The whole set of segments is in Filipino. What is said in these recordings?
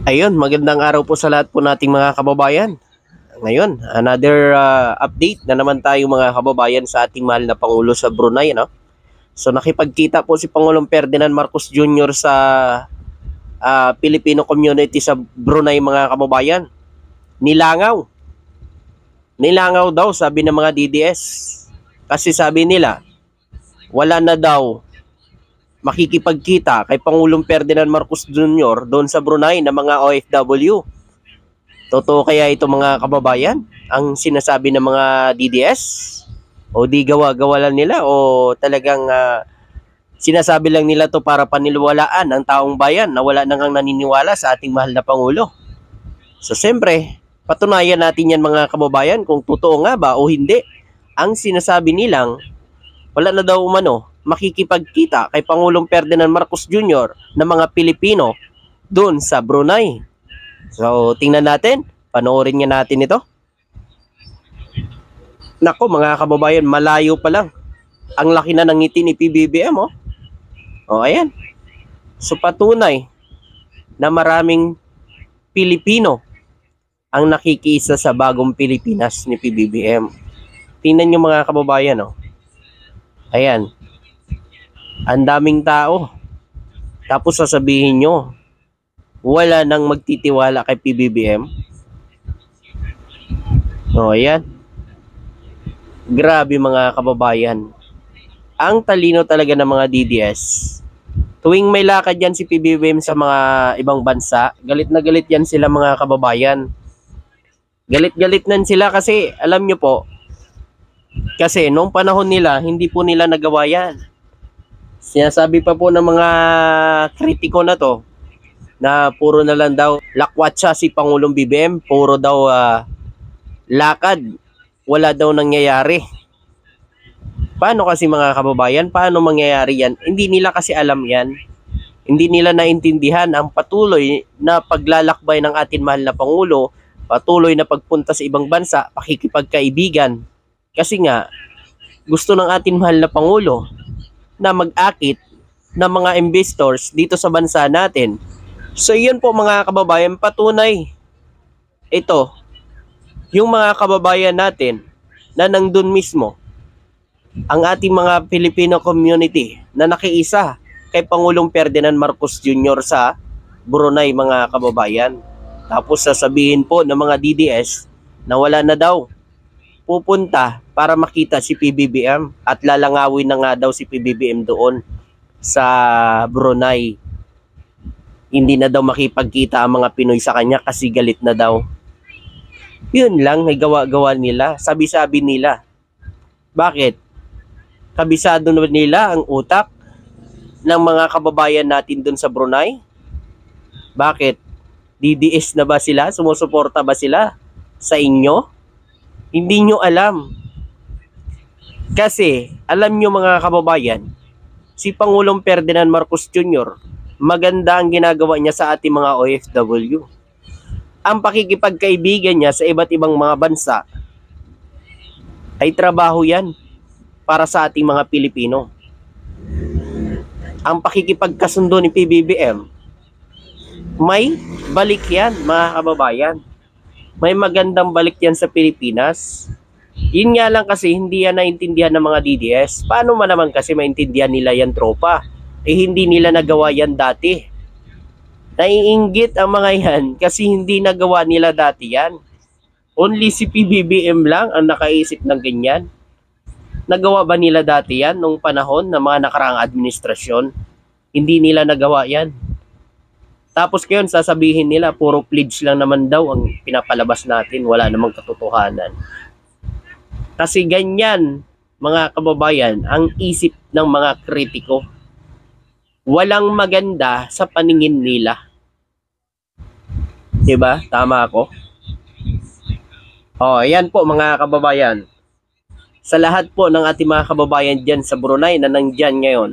Ayun, magandang araw po sa lahat po nating mga kababayan. Ngayon, another update na naman tayo mga kababayan sa ating mahal na Pangulo sa Brunei. No? So nakipagkita po si Pangulong Ferdinand Marcos Jr. sa Filipino community sa Brunei mga kababayan. Nilangaw. Nilangaw daw sabi ng mga DDS. Kasi sabi nila, wala na daw makikipagkita kay Pangulong Ferdinand Marcos Jr. doon sa Brunei na mga OFW. Totoo kaya ito mga kababayan ang sinasabi ng mga DDS? O di gawa-gawa lang nila o talagang sinasabi lang nila to para paniwalaan ang taong bayan na wala nang naniniwala sa ating mahal na Pangulo. So siyempre, patunayan natin yan mga kababayan kung totoo nga ba o hindi. Ang sinasabi nilang wala na daw umano makikipagkita kay Pangulong Ferdinand Marcos Jr. na mga Pilipino doon sa Brunei. So, tingnan natin. Panoorin nga natin ito. Nako mga kababayan, malayo pa lang. Ang laki na ng ngiti ni PBBM, oh. Oh, ayan. So, patunay na maraming Pilipino ang nakikisa sa bagong Pilipinas ni PBBM. Tingnan nyo mga kababayan, oh. Ayan. Ang daming tao. Tapos sasabihin nyo, wala nang magtitiwala kay PBBM. O, ayan. Grabe mga kababayan. Ang talino talaga ng mga DDS. Tuwing may lakad yan si PBBM sa mga ibang bansa, galit na galit yan sila mga kababayan. Galit-galit nan sila kasi, alam nyo po, kasi noong panahon nila, hindi po nila nagawa yan. Sinasabi pa po ng mga kritiko na to, na puro na lang daw lakwatsa si Pangulong BBM, puro daw lakad, wala daw nangyayari. Paano kasi mga kababayan, paano mangyayari yan? Hindi nila kasi alam yan. Hindi nila naintindihan ang patuloy na paglalakbay ng ating mahal na Pangulo, patuloy na pagpunta sa ibang bansa, pakikipagkaibigan. Kasi nga, gusto ng ating mahal na Pangulo na mag-akit ng mga investors dito sa bansa natin. So yun po mga kababayan, patunay ito, yung mga kababayan natin na nandun mismo, ang ating mga Filipino community na nakiisa kay Pangulong Ferdinand Marcos Jr. sa Brunei mga kababayan. Tapos sasabihin po ng mga DDS na wala na daw pupunta para makita si PBBM at lalangawin na nga daw si PBBM doon sa Brunei. Hindi na daw makipagkita ang mga Pinoy sa kanya kasi galit na daw. Yun lang, may gawa-gawa nila. Sabi-sabi nila. Bakit? Kabisado na nila ang utak ng mga kababayan natin doon sa Brunei? Bakit? DDS na ba sila? Sumusuporta ba sila sa inyo? Hindi nyo alam. Kasi, alam nyo mga kababayan, si Pangulong Ferdinand Marcos Jr., maganda ang ginagawa niya sa ating mga OFW. Ang pakikipagkaibigan niya sa iba't ibang mga bansa ay trabaho yan para sa ating mga Pilipino. Ang pakikipagkasundo ni PBBM, may balik yan mga kababayan. May magandang balik yan sa Pilipinas. Yun nga lang kasi hindi yan naintindihan ng mga DDS. Paano man naman kasi maintindihan nila yan tropa? Eh hindi nila nagawa yan dati. Naiinggit ang mga yan kasi hindi nagawa nila dati yan. Only si PBBM lang ang nakaisip ng ganyan. Nagawa ba nila dati yan nung panahon ng mga nakaraang administrasyon? Hindi nila nagawa yan. Tapos ngayon sasabihin nila puro pledge lang naman daw ang pinapalabas natin, wala namang katotohanan. Kasi ganyan mga kababayan ang isip ng mga kritiko. Walang maganda sa paningin nila. 'Di ba? Tama ako. Oh, ayan po mga kababayan. Sa lahat po ng ating mga kababayan diyan sa Brunei na nandiyan ngayon.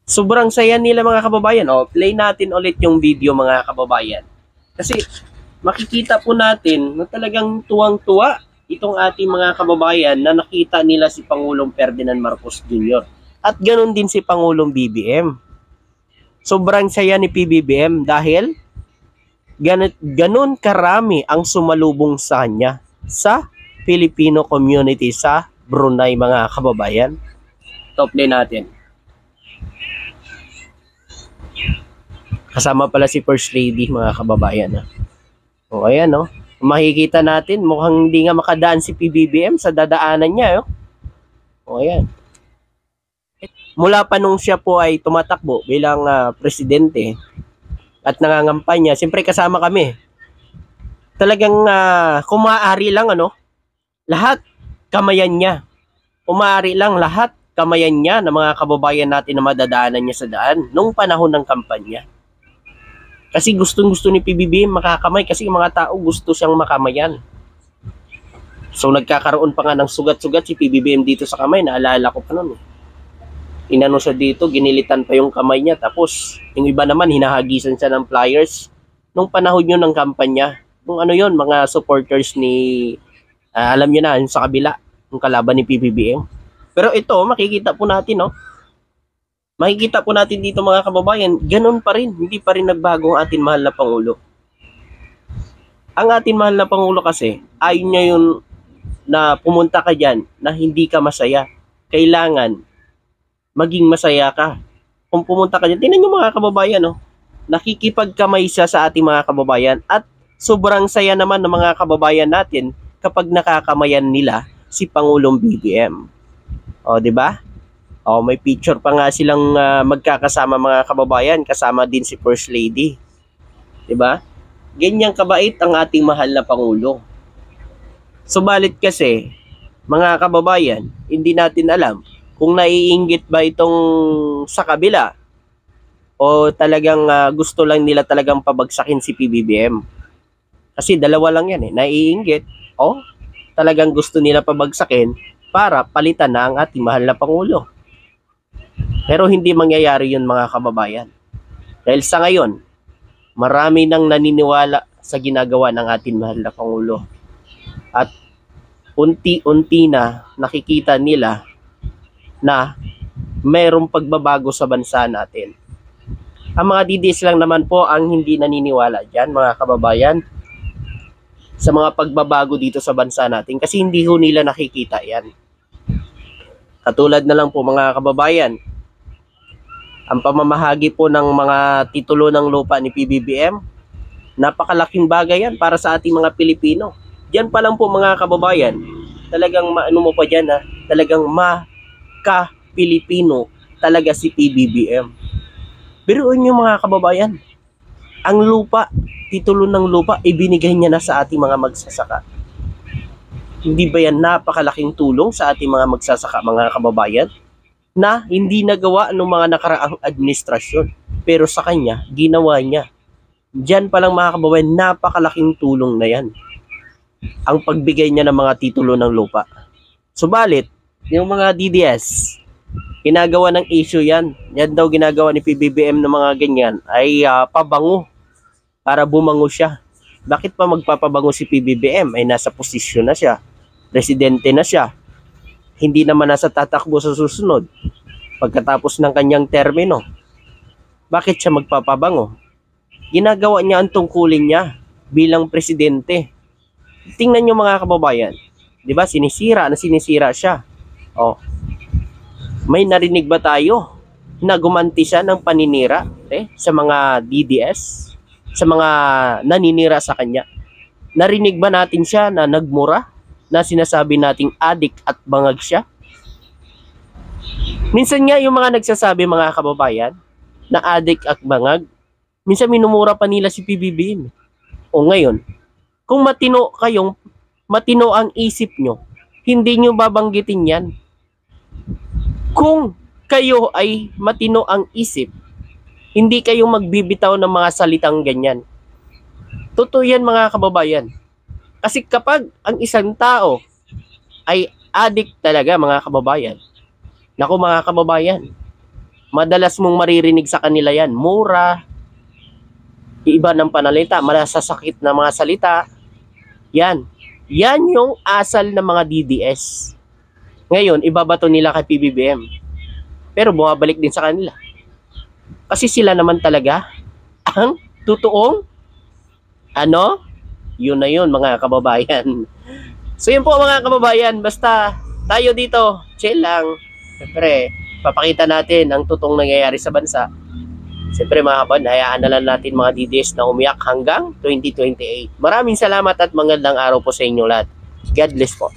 Sobrang saya nila mga kababayan. Oh, play natin ulit yung video mga kababayan. Kasi makikita po natin na talagang tuwang-tuwa itong ating mga kababayan na nakita nila si Pangulong Ferdinand Marcos Jr. At ganoon din si Pangulong BBM. Sobrang saya ni PBBM dahil ganun karami ang sumalubong sa kanya sa Filipino community sa Brunei, mga kababayan. Top play natin. Kasama pala si First Lady, mga kababayan. O ayan, no? Makikita natin, mukhang hindi nga makadaan si PBBM sa dadaanan niya. O ayan. Mula pa nung siya po ay tumatakbo bilang presidente at nangangampanya, siyempre kasama kami. Talagang kung maaari lang, lahat kamayan niya. Kung maaari lang, lahat kamayan niya ng mga kababayan natin na madadaanan niya sa daan nung panahon ng kampanya. Kasi gustong-gusto ni PBBM makakamay kasi mga tao gusto siyang makamayan. So nagkakaroon pa nga ng sugat-sugat si PBBM dito sa kamay, naalala ko pa noon. Inano siya dito, ginilitan pa yung kamay niya, tapos yung iba naman hinahagisan siya ng flyers nung panahon yun ng kampanya. Kung ano yun, mga supporters ni, alam niyo na, yung sa kabila, yung kalaban ni PBBM. Pero ito, makikita po natin, makikita po natin dito, mga kababayan, ganun pa rin, hindi pa rin nagbago ang ating mahal na Pangulo. Ang ating mahal na Pangulo kasi, ayaw niya yun na pumunta ka dyan na hindi ka masaya. Kailangan maging masaya ka. Kung pumunta ka dyan, tingnan nyo mga kababayan, nakikipagkamay siya sa ating mga kababayan at sobrang saya naman ng mga kababayan natin kapag nakakamayan nila si Pangulong BBM. O, di ba? O, may picture pa nga silang magkakasama, mga kababayan, kasama din si First Lady. Di ba? Ganyang kabait ang ating mahal na Pangulo. Subalit kasi, mga kababayan, hindi natin alam kung naiinggit ba itong sa kabila o talagang gusto lang nila talagang pabagsakin si PBBM. Kasi dalawa lang yan, naiinggit o talagang gusto nila pabagsakin para palitan na ang ating mahal na Pangulo. Pero hindi mangyayari yun, mga kababayan. Dahil sa ngayon, marami nang naniniwala sa ginagawa ng ating mahal na Pangulo. At unti-unti na nakikita nila na mayroong pagbabago sa bansa natin. Ang mga DDS lang naman po ang hindi naniniwala dyan, mga kababayan, sa mga pagbabago dito sa bansa natin kasi hindi ho nila nakikita yan. Katulad na lang po, mga kababayan, ang pamamahagi po ng mga titulo ng lupa ni PBBM, napakalaking bagay yan para sa ating mga Pilipino. Diyan pa lang po, mga kababayan, talagang maano mo pa dyan, talagang ka-Pilipino talaga si PBBM. Biruin nyo, mga kababayan, ang lupa, titulo ng lupa, ibinigay niya na sa ating mga magsasaka. Hindi ba yan napakalaking tulong sa ating mga magsasaka, mga kababayan, na hindi nagawa ng mga nakaraang administrasyon, pero sa kanya, ginawa niya. Diyan pa lang, mga kababayan, napakalaking tulong na yan, ang pagbigay niya ng mga titulo ng lupa. Subalit, yung mga DDS, ginagawa ng issue yan. Yan daw ginagawa ni PBBM ng mga ganyan ay pabango para bumango siya. Bakit pa magpapabango si PBBM? Ay nasa posisyon na siya. Presidente na siya. Hindi naman nasa tatakbo sa susunod. Pagkatapos ng kanyang termino. Bakit siya magpapabango? Ginagawa niya ang tungkulin niya bilang presidente. Tingnan niyo, mga kababayan. 'Di ba? Sinisira siya. Oh. May narinig ba tayo na gumanti siya ng paninira sa mga DDS, sa mga naninira sa kanya? Narinig ba natin siya na nagmura, na sinasabi nating adik at bangag siya? Minsan nga yung mga nagsasabi, mga kababayan, na adik at bangag, minsan minumura pa nila si PBBM. O ngayon, kung matino ang isip nyo, hindi nyo babanggitin yan. Kung kayo ay matino ang isip, hindi kayo magbibitaw ng mga salitang ganyan. Totoo yan, mga kababayan. Kasi kapag ang isang tao ay addict talaga, mga kababayan, naku, mga kababayan, madalas mong maririnig sa kanila yan, mura, iba ng panalita, malasasakit na mga salita. Yan yung asal ng mga DDS. Ngayon, ibabato nila kay PBBM. Pero bumabalik din sa kanila. Kasi sila naman talaga ang totoong yun na yun mga kababayan. So yun po mga kababayan, basta tayo dito, chill lang. Siyempre, papakita natin ang totoong nangyayari sa bansa. Siyempre mga kababayan, hayaan na lang natin mga DDS na umiyak hanggang 2028. Maraming salamat at magandang araw po sa inyo lahat. God bless po.